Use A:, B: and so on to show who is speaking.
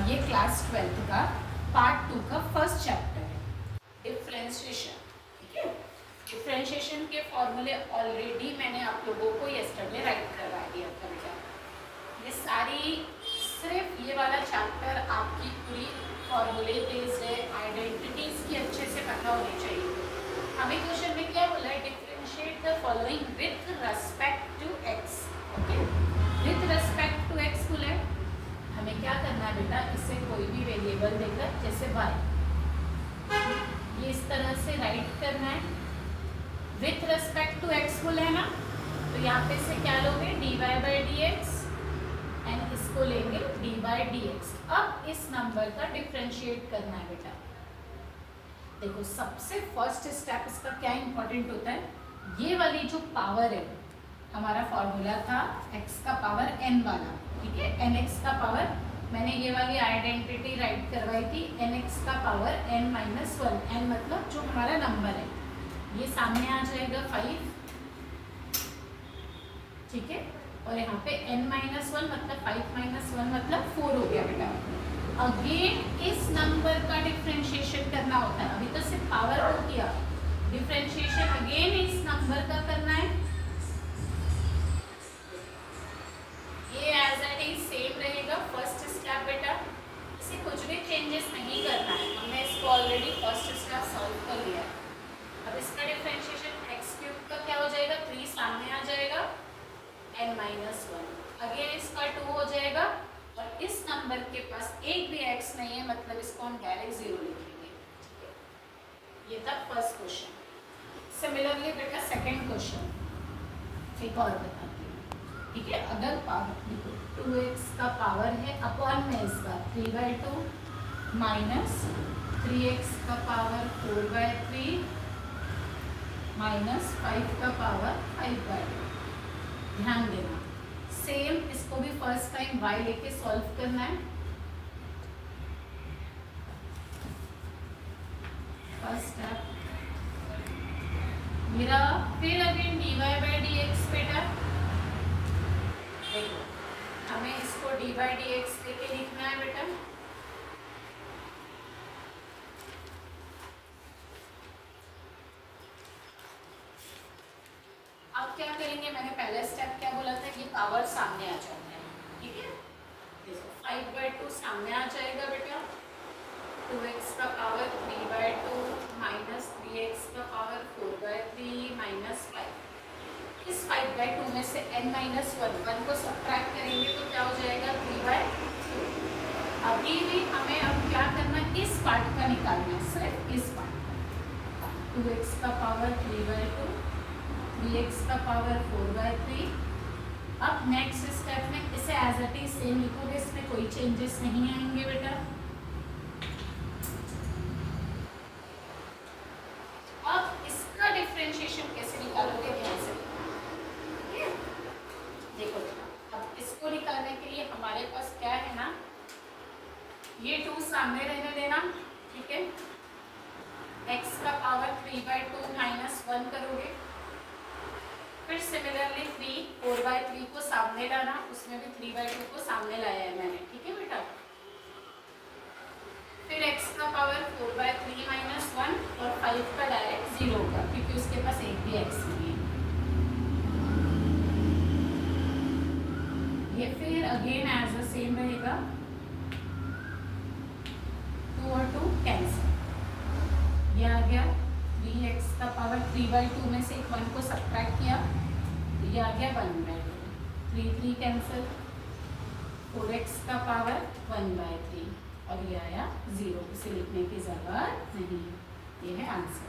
A: ये class 12th का part 2 का फर्स्ट चैप्टर है, डिफरेंशिएशन। ठीक है, डिफरेंशिएशन के फॉर्मूले ऑलरेडी मैंने आप लोगों को यस्टरडे राइट करवा दिया था बेटा। ये सारी सिर्फ ये वाला चैप्टर आपकी पूरी फॉर्मूले बेस्ड है, आइडेंटिटीज की अच्छे से पता होनी चाहिए। हमें क्वेश्चन में क्या बोला है, differentiate the following with respect to x. Okay, with respect to x बोला है। हमें क्या करना है बेटा, इससे कोई भी वेरिएबल देकर, जैसे y, ये इस तरह से राइट करना है। विथ रेस्पेक्ट टू x बोला है ना, तो यहाँ पे से क्या लोगे, dy by D x, and इसको लेंगे डी बाई डी एक्स। अब इस नंबर का डिफ्रेंशिएट करना है बेटा। देखो सबसे फर्स्ट स्टेप इसका क्या इंपॉर्टेंट होता है, ये वाली जो पावर है, हमारा फॉर्मूला था x का पावर n वाला। ठीक है, nx का पावर, मैंने ये वाली आइडेंटिटी राइट करवाई थी, nx का power n minus one, n मतलब जो हमारा नंबर है, ये सामने आ जाएगा 5। ठीक है, और यहाँ पे n माइनस वन मतलब 5 माइनस वन मतलब 4 हो गया बेटा। अगेन इस नंबर का डिफ्रेंशिएशन करना होता है। अभी तो सिर्फ पावर हो किया, डिफ्रेंशिएशन अगेन इस नंबर का करना है। ये एज इट इज सेम रहेगा फर्स्ट स्टेप बेटा, इसे कुछ भी चेंजेस नहीं करना है। हमने इसको ऑलरेडी फर्स्ट स्टेप सॉल्व कर लिया है। अब इसका डिफरेंशिएशन एक्स क्यूब का क्या हो जाएगा, 3 सामने आ जाएगा, n माइनस वन, अगेन इसका 2 हो जाएगा, और इस नंबर के पास एक भी x नहीं है, मतलब इसको हम डायरेक्ट 0 लिखेंगे। ये था फर्स्ट क्वेश्चन। सिमिलरली बेटा सेकेंड क्वेश्चन एक और बताती हूँ। ठीक है, अगर पावर 2x का पावर है अपॉन में इसका 3/2 माइनस 3x का पावर 4/3 माइनस 5 का पावर 5/2। ध्यान देना, सेम इसको भी फर्स्ट टाइम y लेके सॉल्व करना है। फर्स्ट स्टेप मेरा, फिर again dy by D x बेटा। देखो हमें इसको डी बाई डी एक्स लेके लिखना है बेटा। अब क्या करेंगे, मैंने पहला स्टेप क्या बोला था, ये पावर सामने आ जाता है। ठीक है, देखो 5/2 सामने आ जाएगा बेटा, 2x का पावर 3/2 माइनस 3x का पावर 4/3 माइनस 5। इस 5/2 में से n माइनस वन को सब्ट्रैक्ट करेंगे तो क्या हो जाएगा, 3/2। अभी भी हमें अब क्या करना है, इस पार्ट का निकालना है, सिर्फ इस पार्ट का। 2x का पावर 3/2, 3x का पावर 4/3। अब नेक्स्ट स्टेप में इसे एज इट इज सेम लिखोगे, इसमें कोई चेंजेस नहीं आएंगे बेटा। अब इसका डिफरेंशिएशन कैसे निकालोगे, ध्यान से देखो बेटा। अब इसको निकालने के लिए हमारे पास क्या है ना, ये 2 सामने रहने देना। ठीक है, x का पावर 3/2 माइनस 1 करोगे, फिर सिमिलरली 3 4/3 को सामने लाना, उसमें भी 3/2 को सामने लाया है मैंने। ठीक है बेटा, फिर x का पावर 4/3 माइनस 1 और 5 का डायरेक्ट 0 होगा, क्योंकि उसके पास एक भी x नहीं है। ये फिर अगेन एज अ सेम रहेगा, 2 और 2 कैंसिल, ये आ गया 3x का पावर 3/2 में से एक 1 को सब्ट्रैक्ट किया, ये आ गया 1/2, 3 कैंसिल, 4x का पावर 1/3 और ये आया 0। इसे लिखने की जरूरत नहीं, ये है आंसर।